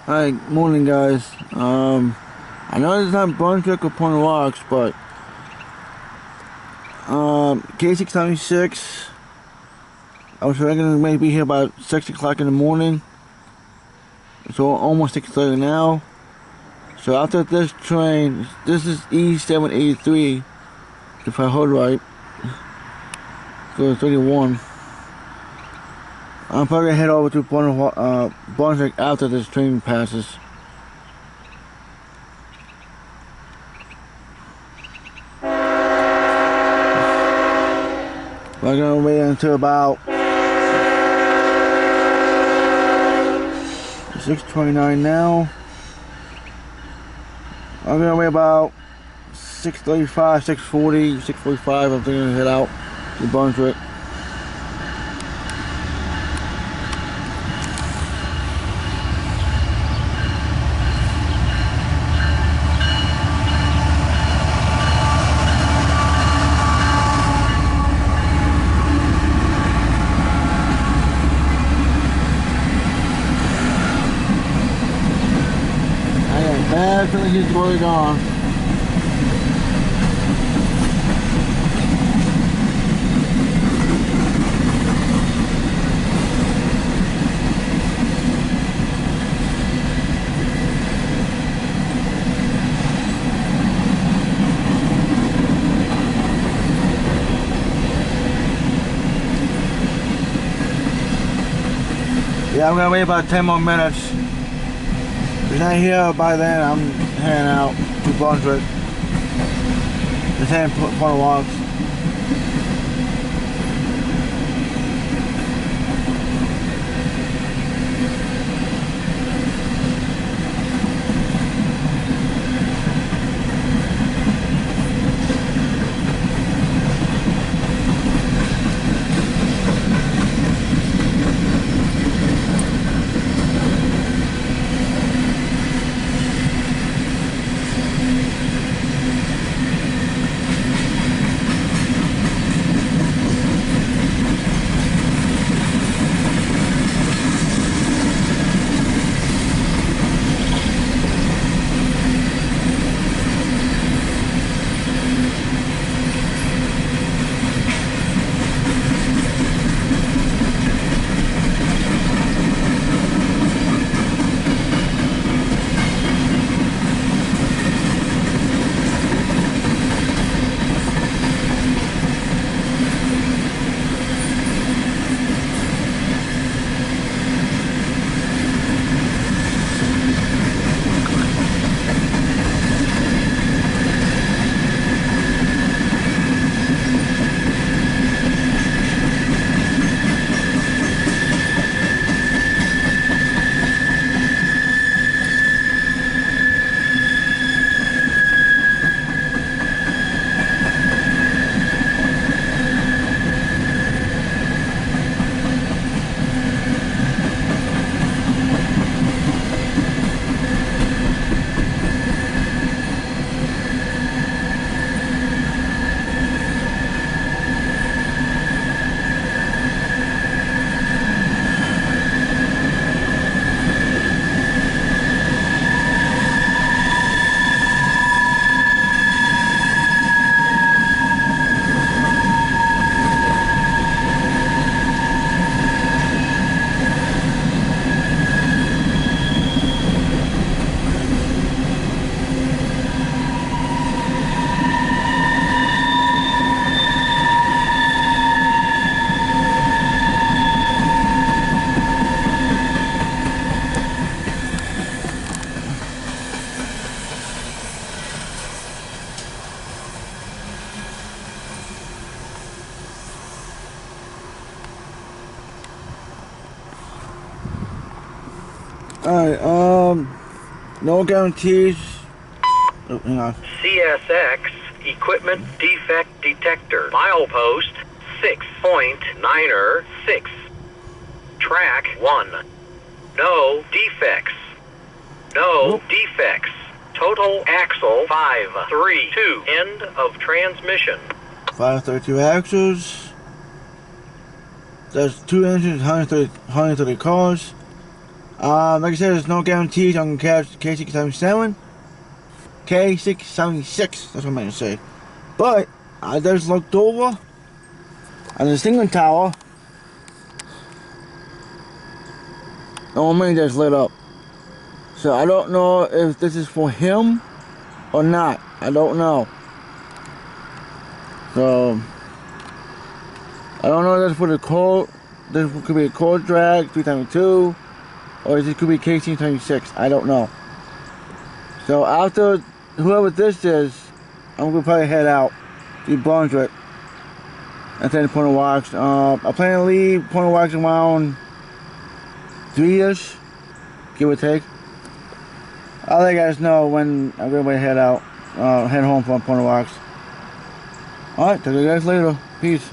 Hi, morning guys. I know it's not Brunswick or Point Rocks, but K696. I was gonna maybe be here about 6 o'clock in the morning. So almost 6:30 now. So after this train, this is E783, if I heard right. So 31. I'm probably gonna head over to Brunswick after this train passes. We're gonna wait until about 6:29 now. I'm gonna wait about 6:35, 6:40, 6:45. I'm thinking to head out to Brunswick. Bad feeling he's really gone. Yeah, I'm gonna wait about 10 more minutes. If he's not here by then, I'm heading out to Brunswick. Just heading for the walks. Alright, no guarantees. Oh, hang on. CSX Equipment Defect Detector. Milepost 6.96. Track 1. No defects. No defects. Total axle 532. End of transmission. 532 axles. That's 2 engines, 130 cars. Like I said, there's no guarantees on K677. K676, that's what I meant to say. But I just looked over and the single tower, the only just lit up. So I don't know if this is for him or not. I don't know. So I don't know if that's for the coal. This could be a coal drag 372, or this could be K676. I don't know. So after whoever this is, I'm gonna probably head out to Brunswick and then Point of Wax. I plan to leave Point of Wax around 3-ish, give or take. I'll let you guys know when I'm going to head out, head home from Point of Wax. Alright, talk to you guys later. Peace.